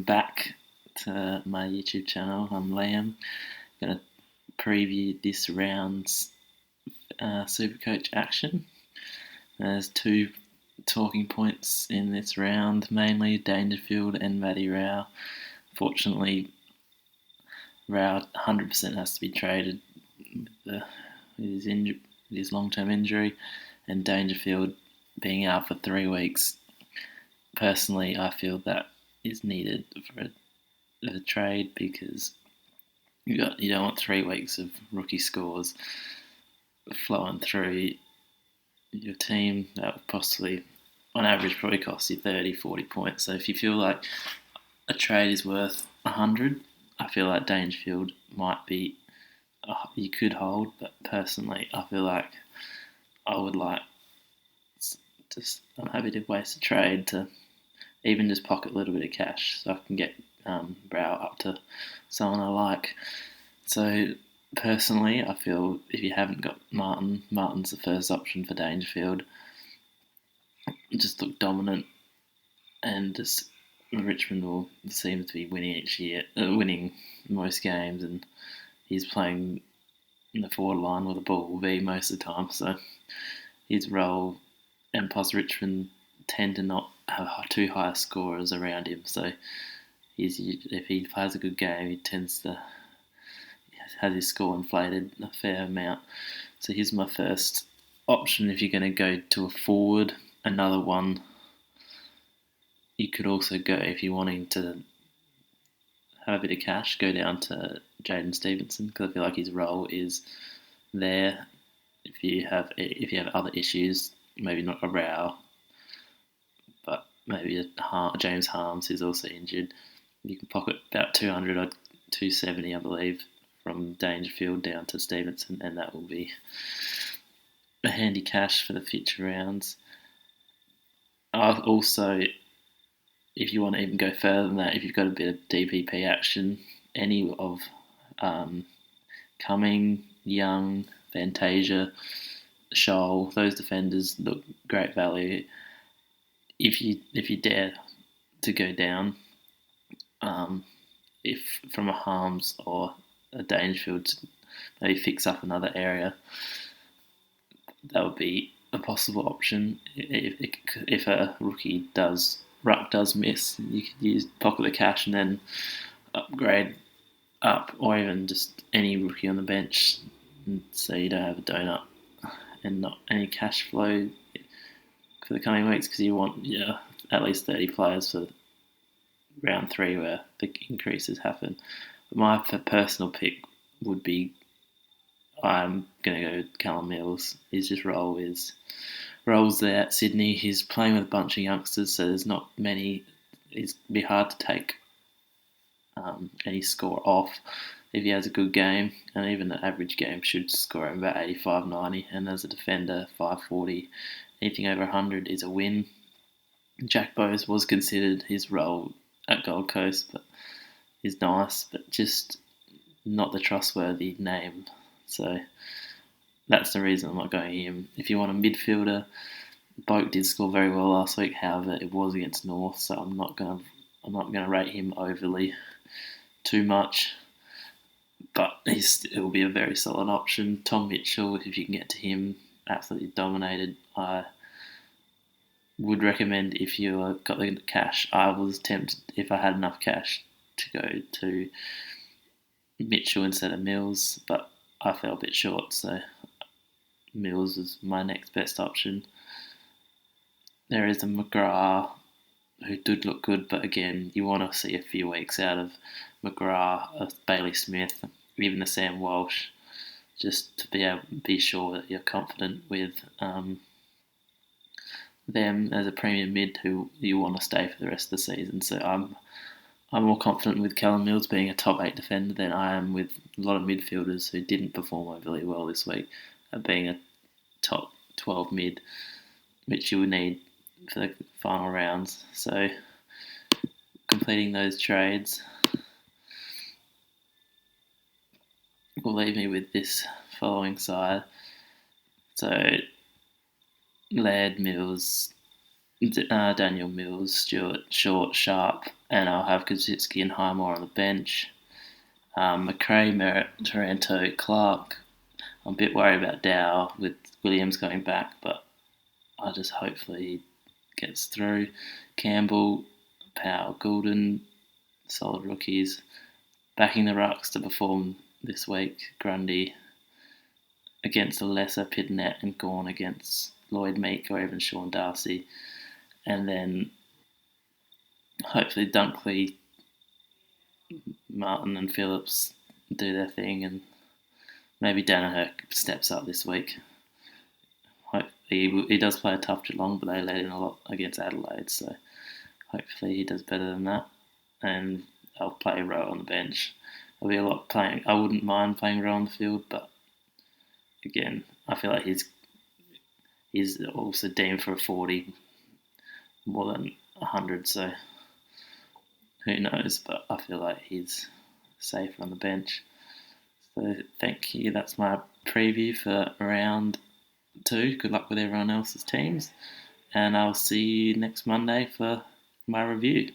welcome back to my YouTube channel. I'm Liam. I'm going to preview this round's Supercoach action. There's two talking points in this round, mainly Dangerfield and Matty Rao. Fortunately, Rao 100% has to be traded with his long-term injury, and Dangerfield being out for 3 weeks. Personally, I feel that is needed for a trade because you don't want 3 weeks of rookie scores flowing through your team. That would possibly, on average, probably cost you 30, 40 points. So if you feel like a trade is worth 100, I feel like Dangerfield might be, you could hold, but personally, I feel like I would like, I'm happy to waste a trade to even just pocket a little bit of cash so I can get Brow up to someone I like. So personally, I feel if you haven't got Martin's the first option for Dangerfield. Just look dominant, and just Richmond will seem to be winning each year, winning most games, and he's playing in the forward line where the ball will be most of the time. So his role, and plus Richmond tend to not have too high scorers around him. So if he plays a good game, he tends to have his score inflated a fair amount. So here's my first option. If you're going to go to a forward, another one, you could also go, if you're wanting to have a bit of cash, go down to Jaden Stevenson, because I feel like his role is there. If you have other issues, maybe not a Row, but maybe James Harms, who's also injured, you can pocket about 200 or 270, I believe, from Dangerfield down to Stevenson, and that will be a handy cash for the future rounds. Also, if you want to even go further than that, if you've got a bit of DPP action, any of Cumming, Young, Fantasia, Scholl, those defenders look great value. If you dare to go down, if from a Harms or a Dangerfield to maybe fix up another area, that would be a possible option. If a rookie ruck does miss, you could use pocket the cash and then upgrade up, or even just any rookie on the bench, so you don't have a donut and not any cash flow for the coming weeks, because you want at least 30 players for round 3 where the increases happen. My personal pick would be, I'm going to go with Callum Mills. His just roles there at Sydney. He's playing with a bunch of youngsters, so there's not many. It'd be hard to take any score off if he has a good game, and even an average game should score about 85, 90, and as a defender, 540. Anything over 100 is a win. Jack Bowes was considered, his role at Gold Coast, but is nice, but just not the trustworthy name. So that's the reason I'm not going him. If you want a midfielder, Boak did score very well last week. However, it was against North, so I'm not gonna rate him overly too much. But it will be a very solid option. Tom Mitchell, if you can get to him, absolutely dominated. I would recommend, if you got the cash, I was tempted, if I had enough cash, to go to Mitchell instead of Mills, but I fell a bit short, so Mills is my next best option. There is a McGrath who did look good, but again, you want to see a few weeks out of McGrath, Bailey Smith, even a Sam Walsh, just to be sure that you're confident with them as a premium mid who you want to stay for the rest of the season. So I'm more confident with Callum Mills being a top 8 defender than I am with a lot of midfielders who didn't perform overly well this week being a top 12 mid, which you would need for the final rounds. So completing those trades will leave me with this following side. So Laird, Mills, Daniel Mills, Stewart, Short, Sharp, and I'll have Kaczynski and Highmore on the bench. McRae, Merritt, Taranto, Clark. I'm a bit worried about Dow with Williams going back, but I just hopefully he gets through. Campbell, Powell, Goulden, solid rookies. Backing the Rucks to perform this week. Grundy against the lesser Pidnett and Gawn against Lloyd Meek or even Sean Darcy. And then hopefully Dunkley, Martin and Phillips do their thing, and maybe Danaher steps up this week. He does play a tough Geelong, but they let in a lot against Adelaide, so hopefully he does better than that. And I'll play Rowe on the bench. There'll be a lot playing. I wouldn't mind playing Rowe on the field, but again, I feel like he's also deemed for a 40 more than 100, so who knows, but I feel like he's safer on the bench. So thank you. That's my preview for round 2. Good luck with everyone else's teams, and I'll see you next Monday for my review.